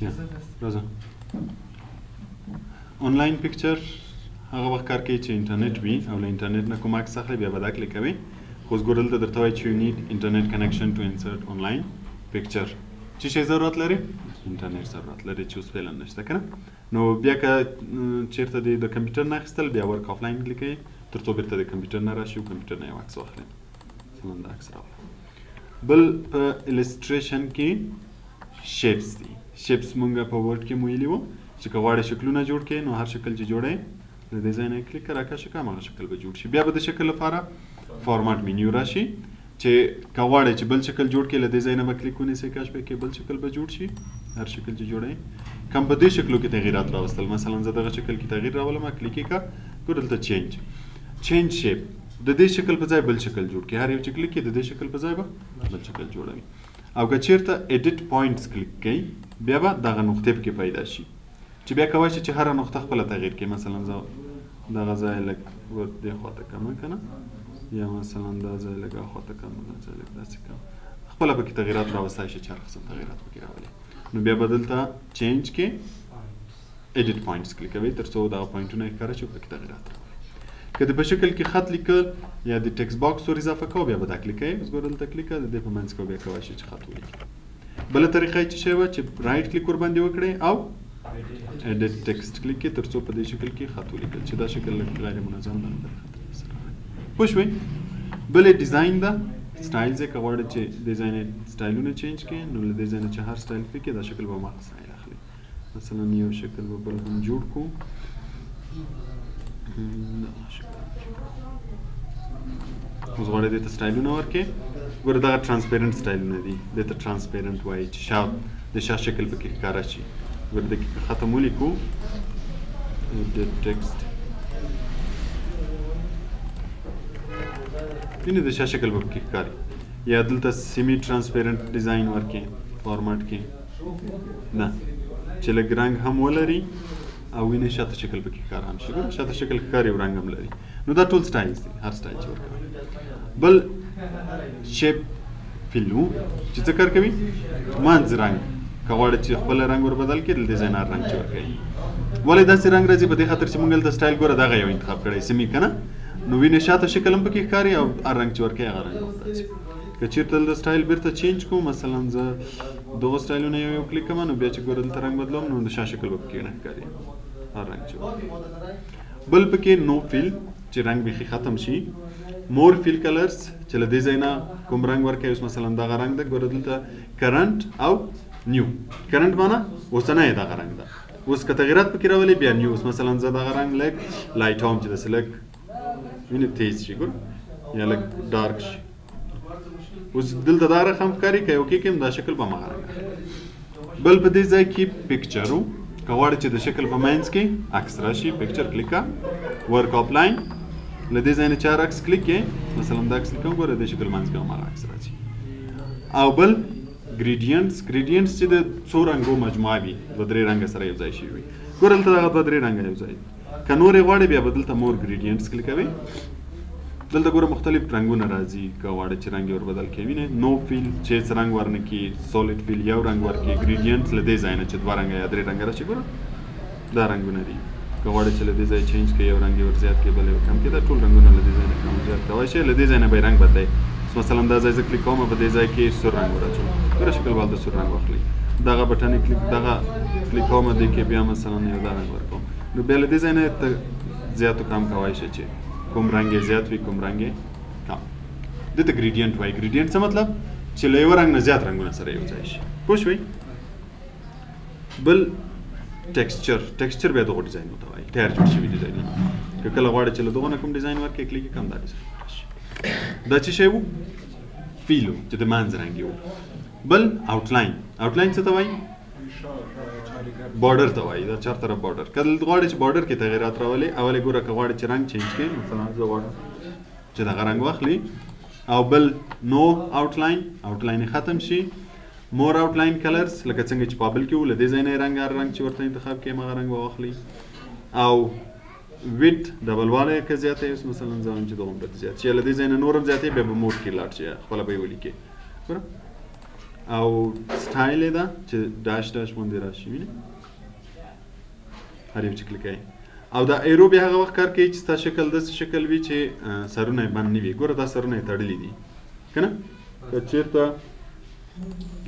راځه آنلاین پکچر هغه وخت کار کوي چې انټرنیټ وي او له انټرنیټ نه کوم عکس اخلي بیا به دا کلیک کوي خو اوس ګوره دلته درته وایي چې یو نیډ انټرنیټ کنیکشن ټو انسرټ آنلاین پکچر څه شی ضرورت لري انټرنیټ ضرورت لري چې اوس فعلا نشته که نه نو بیا که چېرته د کمپیوټر نه اخیستل بیا ورک آفلاین کلیکوي تر څو بیرته د کمپیوټر نه راشي او کمپیوټر نه یو عکس واخلي مثلا دا عکس راغلی بل په السټریشن کې شیپس دي شیپس مونږ په ورډ کې ویلي وو چې که غواړې شکلونه جوړ کړې نو هر شکل چې جوړې د دې ځای نه کلیک کړه راکشه که هماغه شکل به جوړ شي بیا به د شکل لپاره فارمات مینیو راشي چې که غواړې چې بل شکل جوړ کړې له دې ځای نه به کلیک ونیسئ کاش به کې بل شکل به جوړ شي هر شکل چې جوړې کم په دې شکلو کې تغییرات راوستل مثلا زه دغه شکل کې تغییر راولم کلیک یې کړه ګوره دلته چینج شیپ د دې شکل په ځای بل شکل جوړ کړي هر یو چې کلیک کړي د دې شکل په ځای به بل شکل جوړوي او که چېرته ایډیټ پوینټس کلیک کوي بیا به دغه نقطې پکې پیدا شي چې بیا کولی شي چې هره نقطه خپله تغییر کړي مثلا زه دغه ځای لږ ور دې خواته کمه که نه یا مثلا دا ځای لږ هاخواته کمه دا ځای لږ داسې کم خپله پکې تغییرات راوستی شي چې هر قسم تغییرات پکې راولي نو بیا به دلته چینج کې ایډیټ پوینټس کلیک کوئ تر څو دغه پوینټونه یې ښکاره شي او پکې تغییرات راولي که د په شکل کې خط لیکل یا د ټکس باکس ور اضافه کوو بیا به دا کلیک کوئ اوس ګوره دلته کلیک کړه د دې په منځ کې بیا کولی شي چې خط ولیکي بله طریقه یې څه شی وه چې رایټ کلیک ورباندې وکړئ او ایډیټ ټکسټ کلیک کړئ تر څو په دې شکل کې خط ولیکل چې دا شکل غیر منظم ده پوه شوئ بلې ډیزاین ده سټایلز یې که غواړئ چې دې ځای نه سټایلونه چینج کړئ نو له دې ځای نه چې هر سټایل کلیک کړئ دا شکل به هماغه سټایل اخلي مثلا یو شکل به بل هم جوړ کړو اوس غواړئ دې ته سټایلونه ورکړئ ګوره دغه ټرانسپیرنټ سټایلونه دي دې ته ټرانسپیرنټ وایي چې د شا شکل پکې ښکاره شي ګوره د ختم ولیکو د ټکسټ وینې د شا شکل به پکې ښکاري یا دلته سیمي ټرانسپیرنټ ډیزاین ورکړئ فارماټ کې نه چې لږ رنګ هم ولري او وینې شاته شکل پکې ښکاره هم شي ګوره شاته شکل ښکاري او رنګ هم لري نو دا ټول سټایلز دي هر سټایل چې ورکوي بل شیپ فیل و چې څه کار کوي منځ رنګ که غواړئ چې خپل رنګ ور بدل کړئ دلته ځای نه هر رنګ چې ورکوي ولې داسې رنګ راځي په دې خاطر چې موږ دلته سټایل ګوره دغه یو انتخاب کړی سیمي که نه نو وینې شاته شکل هم پکې ښکاري او هر رنګ چې ورکوي هغه رنګ هم راځي که چېرته دلته سټایل بیرته چینج کوم مثلا زه دغه سټایلونه یو کلیک کوم نو بیا چې ګوره دلته رنګ بدلوم نو د شا شکل به پکې نه ښکاري هر رنګ چې بل پکې نو فیل چې رنګ بیخي ختم شي مور فیل کلرز چې له دې ځای نه کوم رنګ ورکوي اوس مثلا دغه رنګ ده ګوره دلته کرنټ او نیو کرنټ معنا اوسنی دغه رنګ ده اوس که تغییرات پکې راولي بیا نیو اوس مثلا زه دغه رنګ لږ لایټ هم چې داسې لږ وینې تیز شي ګور یا لږ ډارک شي اوس دلته دا رقم ښکاري که یو کلیک کړم دا شکل به هماغه رنګ اخلي بل په دې ځای کې پکچر و که غواړئ چې د شکل په منځ کې عکس راشي پکچر کلیک کړه ورک آفلاین له دې ځای نه چې هر عکس کلیک کړې مثلا دا عکس لیکم ګوره د شکل منځ کې هماغه عکس راځي او بل ګریډینټس چې د څو رنګو مجموعه وي دوه درې رنګه سره یو ځای شوي وي ګوره دلته دغه دوه درې رنګه یو ځای که نور یې غواړئ بیا به دلته مور ګریډینټس کلیک کوئ دلته ګوره مختلف رنګونه راځي که غواړئ چې رنګ یې ور بدل کړئ وینئ نو فیل چې هېڅ رنګ ورنه کړي سولیډ فیل یو رنګ ورکړي ګریډینټس له دې ځای نه چې دوه رنګه یا درې رنګه راشي ګوره دا رنګونه دي که غواړئ چې له دې ځای چینج کړئ یو رنګ یې ور زیات کړئ بل یې ور کم کړئ دا ټول رنګونه له دې ځای نه کم زیات کولی شئ له دې ځای نه به یې رنګ بدلئ مثلا دا ځای زه کلیک کوم په دې ځای کې سور رنګ ور اچوم ګوره شکل به هلته سور رنګ واخلي دغه بټن دغه کلیک کوم دې کې بیا مثلا یو دا رنګ ورکوم نو بیا له دې ځای نه زیات و کم کولی شئ چې کوم رنګ یې زیات وي کوم رنګ یې کم دې ته ګریډینټ وایي ګریډینټ څه مطلب چې له یو رنګ نه زیات رنګونه سره یو ځای شي پوه شوئ بل ټکسچر بیا دغو ډیزاینونو ته وایي تیار جوړ شوي ډیزاینونه که کله غواړئ چې له دغو نه کوم ډیزاین ورکړئ کلیک یې کړم دا ډیزاین راشي دا څه شی و فیل و چې د منځ رنګ یې و بل آوټلاین څه ته وایي بارډر ته وایي دا چارطرف بارډر که غواړئ چې بارډر کې تغییرات راولئ اول یې ګوره که غواړئ چې رنګ چینج کړئ مثلا زه غواړم چې دغه رنګ واخلي او بل نو آوټلاین یې ختم شي مور آوټلاین کلرز لکه څنګه چې په بل کې و له دې ځای نه یې رنګ هر رنګ چې ورته انتخاب کړئ هماغه رنګ به واخلي او ویډ ډبلوالی که زیاته یې اوس مثلا زه وایم چې دومره زیات شي له دې ځای نه نور هم زیاتوي بیا به مور کې لاړ شي خپله به یې ولیکئ ګوره او سټایل یې ده چې ډاش ډاش باندې راشي وینې هر یو چې کلیک کوي او دا ایرو بیا هغه وخت کار کوي چې ستا شکل داسې شکل وي چې سرونه یې بند نه وي ګوره دا سرونه یې تړلي دي که نه که چېرته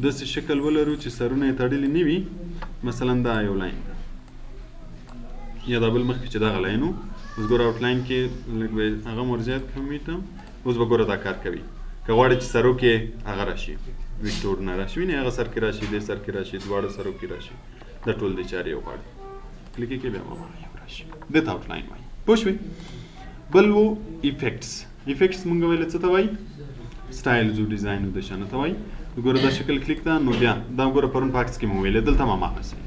داسې شکل ولرو چې سرونه یې تړلي نه وي مثلا دا یو لاین ده یا دا بل مخکې چې دغه لاین و اوس ګوره آوټلاین کې لږ به هغه ور زیات کمیټم اوس به ګوره دا کار کوي که غواړې چې سرو کې هغه راشي ویکټورونه راشي وینې هغه سر کې راشي دې سر کې راشي دواړو سرو کې راشي دا ټول دې چارې یو غواړي کلیک کې بیا یو راشي دې ته آوټلاین وایي پوه شوې بل و ایفیکټس ایفیکټس مونږ ویل څه ته وایي سټایلز و ډیزاین و د شانه ته وایي ګوره دا شکل کلیک ده نو بیا دا ګوره پرون پاکس کې مو ویلې دلته هم هماغسې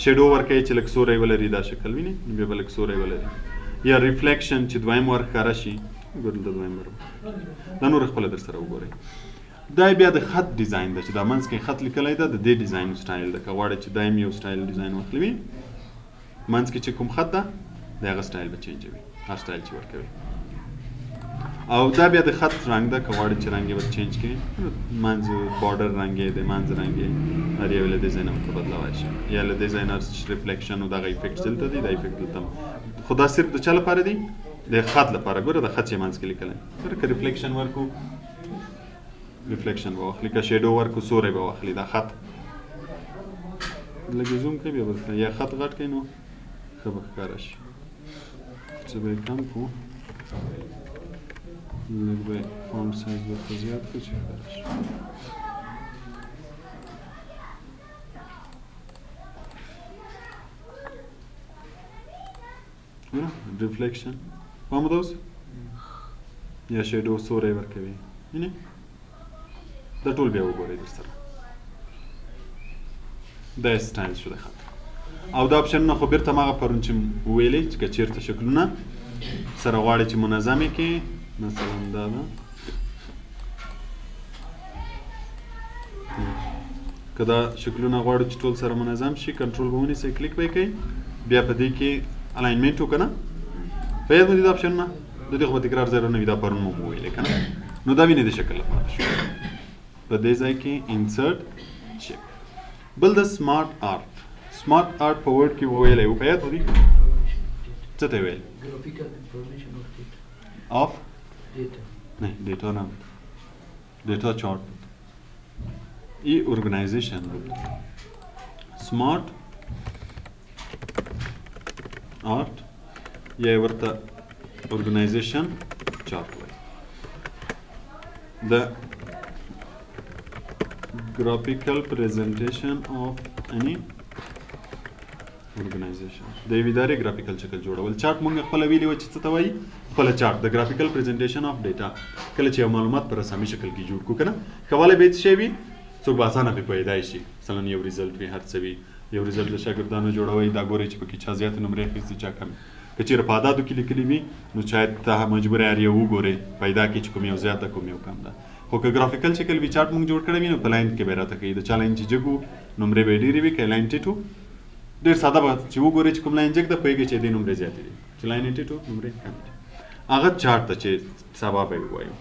شیډو ورکوي چې لږ سوری ولري دا شکل وینې بیا به لږ سوری ولري یا ریفلیکشن چې دویم ور ښکاره شي ګوره دلته دویم ور دا نور خپله در سره وګورئ دا بیا د خط ډیزاین ده چې دا منځ کې خط لیکلی ده د دې ډیزاین سټایل ده که غواړئ چې دایم یو سټایل ډیزاین واخلي وي منځ کې چې کوم خط ده د هغه سټایل به چینجوي هر سټایل چې ورکوي او دا بیا د خط رنګ ده که غواړئ چې رنګ یې ور چینج کړئ منځ بارډر رنګ یې د منځ رنګ یې هر یو له دې ځای نه ورته بدلولی شي یا له دې ځای نه ریفلیکشن و دغه ایفیکټ دلته دی دا ایفیکټ دلته خو دا صرف د چا لپاره دی د خط لپاره ګوره د خط یې منځ کې لیکلی ګوره که ریفلیکشن ورکړو ریفلیکشن به واخلي که شیډو ورکړو سوری به واخلي دا خط لږ زوم کوي بیا به یا خط غټ کړئ نو ښه به ښکاره شي څه به یې کم کړو لږ به فونټ سایز ورته زیات کړو چې ښکاره شي ریفلیکشن پام ده اوس یا شیډو سوری ورکوي وینې دا ټول بیا وګورئ در سره دا یې سټایل شو د خط او دا اپشنونه خو بېرته هماغه پرون چې وویلې چې که چېرته شکلونه سره غواړئ چې منظم یې کړې مثلا دا ده که دا شکلونه غواړو چې ټول سره منظم شي کنټرول به ونیسئ کلیک به یې کوئ بیا په دې کې الاینمنټ و که نه په یاد مو دي دا اپشنونه د دې خو به تکرار ځای نه وي دا پرون مو وویلې که نه نو دا وینې د شکل لپاره شو په دې ځای کې انسرټ شیپ بل د سمارټ آرټ سمارټ آرټ په ورډ کې وویلی و په یاد مو دي څه ته یې ویل of data नहीं data ना data chart ये ऑर्गेनाइजेशन स्मार्ट आर्ट ये वर्ता organisation chart the graphical presentation of any organization د یوې ادارې ګرافیکل شکل جوړول چارټ مونږ خپله ویلي وه چې څه ته وایي خپله چارټ د ګرافیکل پریزنټیشن آف ډیټا کله چې یو معلومات په رسامي شکل کې جوړ کړو که نه کولی به یې څه شی وي څوک به اسانه پرې پوهېدای شي مثلا یو ریزلټ وي هر څه وي یو ریزلټ له شاګردانو جوړوئ دا ګورئ چې پکې چا زیاتې نمرې اخیستې چا کمې که چېرې په عددو کې لیکلي وي نو شاید ته مجبور یې هر یو وګورئ پیدا کړي چې کوم یو زیات ده کوم یو کم ده خو که ګرافیکل شکل وي چارټ مونږ جوړ کړی وي نو په لاین کې به یې راته کوي د چا لاین چې جګ و نمرې به یې ډېرې وي که لاین ټیټ و ډېر ساده به چې وګورئ چې کوم لاین جګ ده پوهېږئ چې دې نمرې زیاتې دي چې لاین یې ټیټ و نمرې کمې دي هغه چارټ ته چې سبا به یې ووایو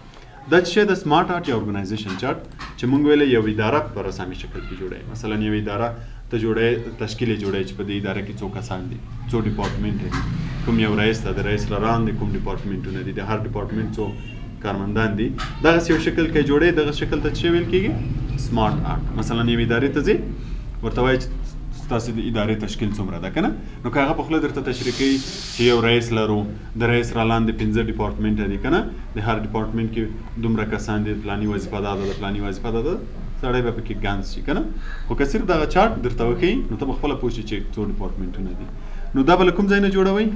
دا چې شی د سمارټ آرټ یا ارګنایزیشن چارټ چې مونږ ویلې یو اداره په رسامي شکل کې جوړوي مثلا یو اداره ته جوړوي تشکیل یې جوړوي چې په دې اداره کې څو کسان دي څو ډپارټمنټ دي کوم یو رئیس ده د رئیس لاندې کوم ډپارټمنټونه دي د هر ډپارټمنټ څو کارمندان دي دغسې یو شکل کې جوړوي دغه شکل ته څه ویل کېږي سمارټ آرټ مثلا یو ادارې ته ځي ورته وایي چې ستاسې د ادارې تشکیل څومره ده که نه نو که هغه په خوله درته تشریح کوي چې یو رئیس لرو د رئیس را لاندې 15 ډپارټمنټه دي که نه د هر ډپارټمنټ کې دومره کسان دي فلاني وظیفه دا ده د فلاني وظیفه دا ده سړی به پکې ګانس شي که نه خو که صرف دغه چارټ درته وښیي نو ته به خپله پوه شي چې څو ډپارټمنټونه دي نو دا به له کوم ځای نه جوړوئ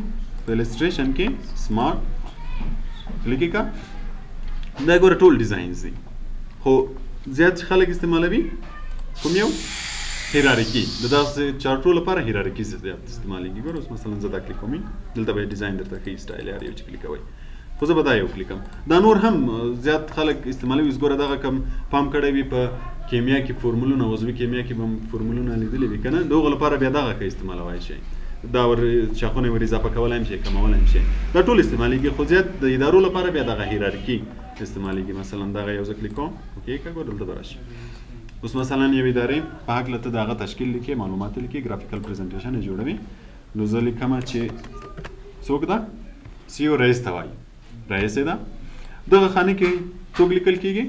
په السټریشن کې سمارټ لیکې کا دا ګوره ټول ډیزاینز دي خو زیات خلک استعمالوي کوم یو هیرارکی د داسې چارټو لپاره هیرارکی زیات استعمالیږي ګوره اوس مثلا زه دا کلیک کوم دلته به ډیزاین درته ښیي سټایل هر یو چې کلیکوئ خو زه به دا یو کلیکم دا نور هم زیات خلک استعمالوي اوس ګوره دغه کم پام کړی وي په کیمیا کې فورمولونه عضوي کیمیا کې به هم فورمولونه لیدلي وي که نه د هغو لپاره بیا دغه ښه استعمالوی شئ دا ور شاخونه ور اضافه کولای هم شي کمولای هم شي دا ټول استعمالیږي خو زیات د ادارو لپاره بیا دغه هیرارکی استعمالیږي مثلا دغه یو ځل کلیک کوم اوکې کا ګور دلته راشي اوس مثلا یو ادارې په هکله ته د هغه تشکیل لیکې معلومات لیکې ګرافیکل پریزنټیشن یې جوړوي نو زه لیکمه چې څوک ده سی او رئیس ته وایي رئیس یې ده دغه خانې کې څوک لیکل کېږي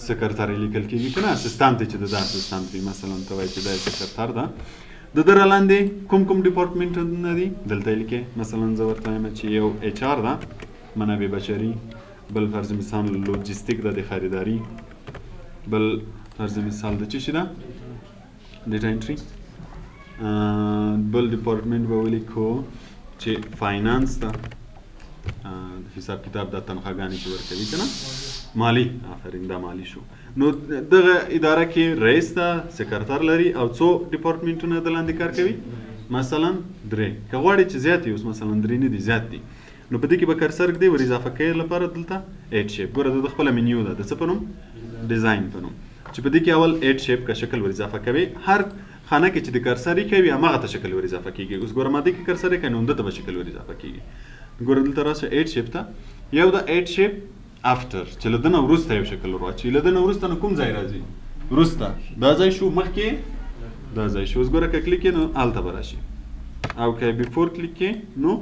سکرتر لیکل کېږي که نه اسسټانټ چې د ده اسسټانټ وي مثلا ته وایي چې دا سکرتر ده د ده رالاندې کوم کوم ډپارټمنټونه دي دلته یې لیکې مثلا زه ورته وایم چې یو ایچ آر ده منابع بشري بل فرض مثال لوجستیک ده د خریداري بل فرض مثال د څه شي ده ډیټا انټري بل ډپارټمنټ به ولیکو چې فاینانس ده حساب کتاب د تنخواګانې چې ورکوي که نه مالی آفرین دا مالی شو نو دغه اداره کې رئیس ده سکرتر لري او څو ډپارټمنټونه د لاندې کار کوي مثلا درې که غواړې چې زیات وي اوس مثلا درې نه دي زیات دي نو په دې کې به کرسر ږدي ور اضافه کوي لپاره دلته ایډ شیپ ګوره د خپله منیو ده د څه په نوم ډیزاین په نوم چې په دې کې اول ایډ شیپ کا شکل ور اضافه کوي هر خانه کې چې د کرسر یې کوي هماغه ته شکل ور اضافه کېږي اوس ګوره ماده کې کرسر یې کوي نو همدته به شکل ور اضافه کېږي ګوره دلته راشه ایډ شیپ ته یو د ایډ شیپ افټر چې له ده نه وروسته یو شکل ور واچوي له ده نه وروسته نو کوم ځای راځي وروسته دا ځای شو مخکې دا ځای شو اوس ګوره که کلیک یې نو هلته به راشي او که بیفور کلیک یې نو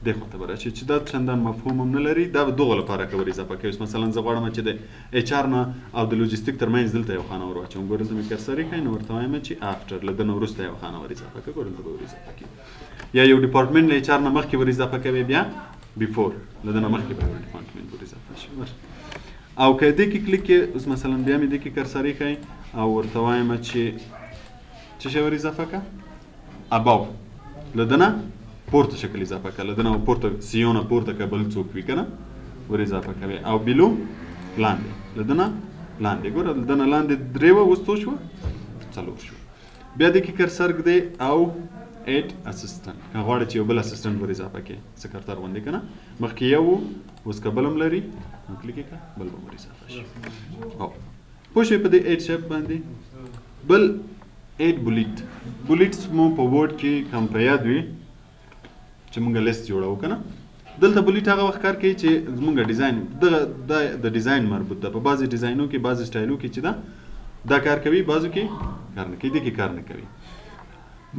دې خواته به راشي چې دا چندان مفهوم هم نه لري دا به دغو لپاره که ور اضافه کوي اوس مثلا زه غواړم چې د ایچ آر نه او د لوجستیک ترمنځ دلته یو خانه ور واچوم ګوره دلته مې کرسر یې کوي نو ورته وایم چې افټر له ده نه وروسته یو خانه ور اضافه کوي ګوره دلته به ور اضافه کوي یا یو ډپارټمنټ له ایچ آر نه مخکې ور اضافه کوي بیا بیفور له ده نه مخکې به یو ډپارټمنټ ور اضافه شي او که دې کې کلیک کې اوس مثلا بیا مې دې کې کرسر یې کوي او ورته وایم چې څه شی ور اضافه کړه اباو له ده نه پورته شکل اضافه کړه له ده نه پورته سیونه پورته که بل څوک وي که نه ور اضافه کوي او بیلو لاندې له ده نه لاندې ګوره له ده نه لاندې درې وه اوس څو شوه څلور شو بیا دې کې کرسر ږدی او ایډ اسسټنټ که غواړې چې یو بل اسسټنټ ور اضافه کړې سکرتر غوندې که نه مخکې یو و اوس که بل هم لري نو کلیک یې کړه بل به ور اضافه شي پوه شوې په دې ایډ شیپ باندې بل ایډ بولیټ بولیټس مو په ورډ کې کم په یاد وي چې مونږ لیست جوړوو که نه دلته بولیټ هغه وخت کار کوي چې زمونږ ډیزاین دغه د ډیزاین مربوط ده په بعضې ډیزاینو کې بعضې سټایلو کې چې ده دا کار کوي بعضو کې کار نه کوي دې کې کار نه کوي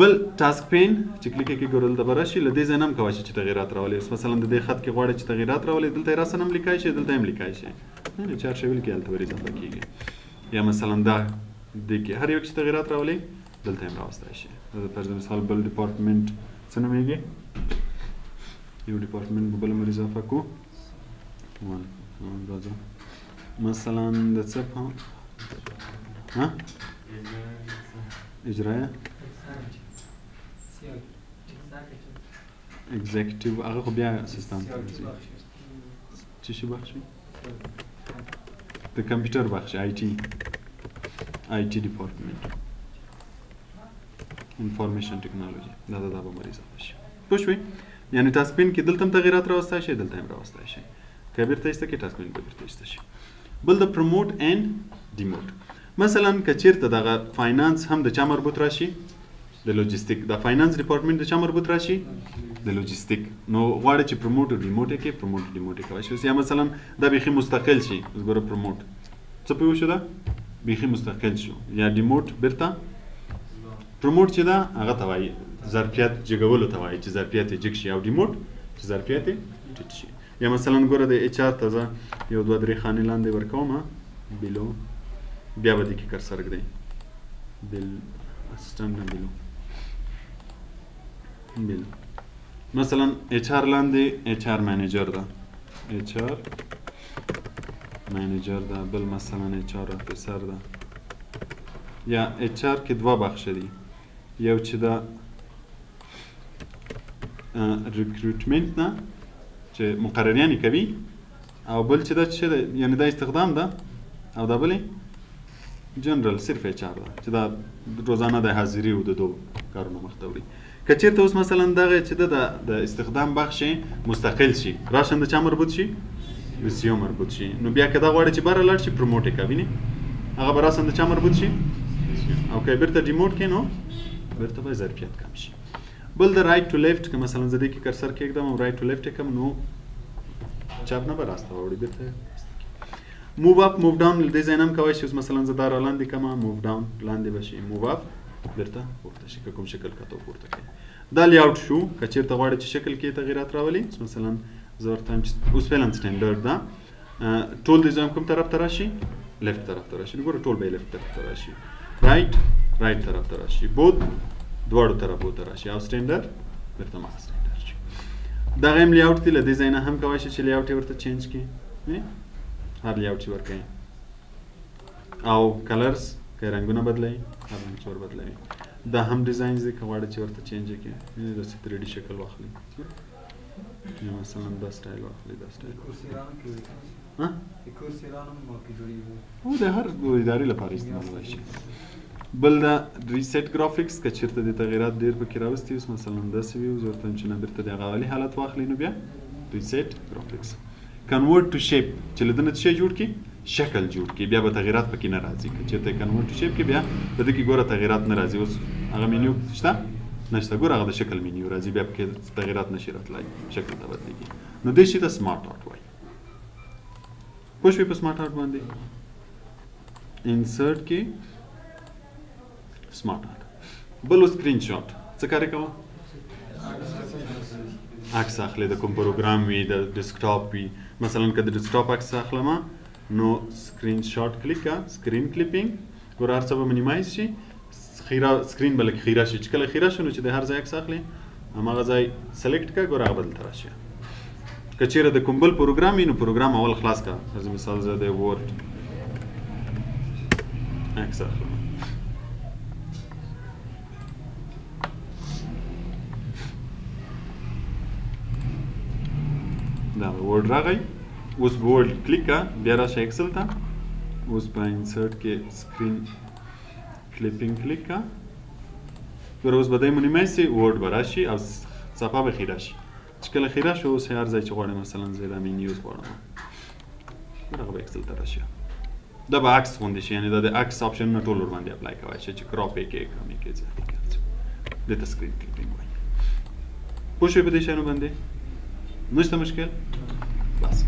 بل ټاسک پین چې کلیک کې ګورل د براشي له دې ځای نه هم کولی شي چې تغیرات راولي اوس مثلا د دې خط کې غواړئ چې تغیرات راولي دلته یې راسن هم لیکای شي دلته هم لیکای شي نه چار شویل کې هلته ور اضافه کېږي یا مثلا دا دې کې هر یو چې تغیرات راولي دلته هم راوستی شي پر مثال بل ډپارټمنټ څه نومېږي یو ډپارټمنټ به بل هم ور اضافه کړو راځه مثلا د څه په اجرایه اگزیکټیو هغه خو بیا اسسټانټ راځي څه شي بخش وي د کمپیوټر بخش آی ټي ډپارټمنټ انفارمیشن ټیکنالوژي دا به هم اضافه شي پوه شوې یعنې ټاسک پین کې دلته هم تغیرات راوستی شي دلته هم راوستی شي که بیرته ایسته کې ټاسک پین به بیرته ایسته شي بل د پروموټ اینډ ډیموټ مثلا که چیرته دغه فاینانس هم د چا مربوط راشي د لوجستیک د فاینانس ډپارټمنټ د چا مربوط راشي د لوجستیک نو غواړي چې پروموټ او ډیموټ یې کې پروموټ ډیموټ یې کولی شي یا مثلا دا بیخي مستقل شي اوس ګوره پروموټ څه پوه شو ده بیخي مستقل شو یا ډیموټ بیرته پروموټ چې ده هغه ته وایي ظرفیت جګولو ته وایي چې ظرفیت یې جګ شي او ډیموټ چې ظرفیت یې ټیټ شي یا مثلا ګوره د ایچ آر ته زه یو دوه درې خانې لاندې ورکوم بیلو بیا به دې کې کرسر ږدئ بیل اسسټنټ نه بیلو بیل مثلا ایچ آر لاندې ایچ آر مینیجر ده ایچ آر مینیجر ده بل مثلا ایچ آر افیسر ده یا ایچ آر کې دوه بخشه دي یو چې ده ریکروټمنټ نه چې مقرریان یې کوي او بل چې دا څه ده یعنې دا استخدام ده او دا بلې جنرال صرف ایچ آر ده چې دا روزانه د حاضري او د دو کارونو مخته وړي که چېرته اوس مثلا دغه چې ده د استخدام بخش مستقل شي راشن د چا مربوط شي د سی او مربوط شي نو بیا که دا غواړي چې بهره لاړ شي پروموټ یې کوي نه هغه به راسن د چا مربوط شي او که بیرته ډیموټ کړي نو بیرته به ظرفیت کم شي بل د رایټ ټو لیفټ که مثلا زه دې کې کرسر کېږدم او رایټ ټو لیفټ یې کړم نو چپ نه به راسته واوړي بیرته موو اپ موو ډاون ډیزاین هم کوي چې مثلا زه دا را لاندې کما موو ډاون لاندې بشي موو اپ بیرته پورته شي کوم شکل کته پورته کوي دا لیاوټ شو که چیرته غواړئ چې شکل کې تغیرات راولي مثلا زه ورته وایم چې اوس فعلا سټنډرډ ده ټول ډیزاین کوم طرف ته راشي لیفت طرف ته راشي ګوره ټول به لیفت طرف ته راشي رایټ طرف ته راشي بود دواړو طرفو ته راشي او سټنډرډ بیرته مخ سټنډرډ شي دغه هم لیاوټ دی له ډیزاین هم کولی شي چې لیاوټ یې ورته چینج کړي هر لیاوټ چې ورکوي او کلرز که رنګونه بدلوي هر رنګ چې ور بدلوي دا هم ډیزاینز دی که غواړئ چې ورته چینج یې کړي داسې 3D شکل واخلي یا مثلا دا سټایل واخلي دا سټایل هو د هر ادارې لپاره استعمالولی شي بل دا ریسیټ ګرافیکس که چېرته د تغیرات ډېر پکې راوستي اوس مثلا داسې وي زه ورته وایم چې نه بېرته د هغه اولي حالت واخلي نو بیا ریسیټ ګرافیکس کنورټ ټو شیپ چې له ده نه څه شی جوړ کړي شکل جوړ کړي بیا به تغیرات پکې نه راځي که چېرته کنورټ ټو شیپ کې بیا په ده کې ګوره تغیرات نه راځي اوس هغه مینیو شته نشته ګوره هغه د شکل مینیو راځي بیا پکې تغیرات نشي راتلی شکل ته بدلېږي نو دې شي ته سمارټ آرټ وایي پوه شوې په سمارټ آرټ باندې انسرټ کې سمارټ آرټ بل سکرین شاټ څه کار کوه عکس اخلي د کوم پروګرام وي د ډیسکټاپ وي مثلا که د ډیسکټاپ عکس اخلم نو سکرین شاټ کلیک کا سکرین کلیپینګ ګوره هر څه به منیمایز شي سکرین به لږ خیره شي چې کله خیره شو نو چې د هر ځای عکس اخلي هماغه ځای سلیکټ کا ګوره هغه بدلته راشي که چېرې د کوم بل پروګرام وي نو پروګرام اول خلاص کا از مثال زه د ورډ عکس اخلم دا ورډ راغی اوس به ورډ کلیک کا بیا راشه ایکسل ته اوس په انسرټ کې سکرین کلیپینګ کلیک کا ګوره اوس به دی منیمایز شي ورډ به راشي او صفحه به خیره شي چې کله خیره شو اوس هر ځای چې غواړم مثلا زه دا مینیوز غواړم ګوره هغه به ایکسل ته راشي دا به عکس غوندې شي یعنې دا د عکس آپشنونه ټول ورباندې اپلای کولی شي چې کراپ یې کړې کم یې کړې زیات یې کړې دې ته سکرین کلیپینګ وایي پوه شوې په دې شیانو باندې نشته مشکل بس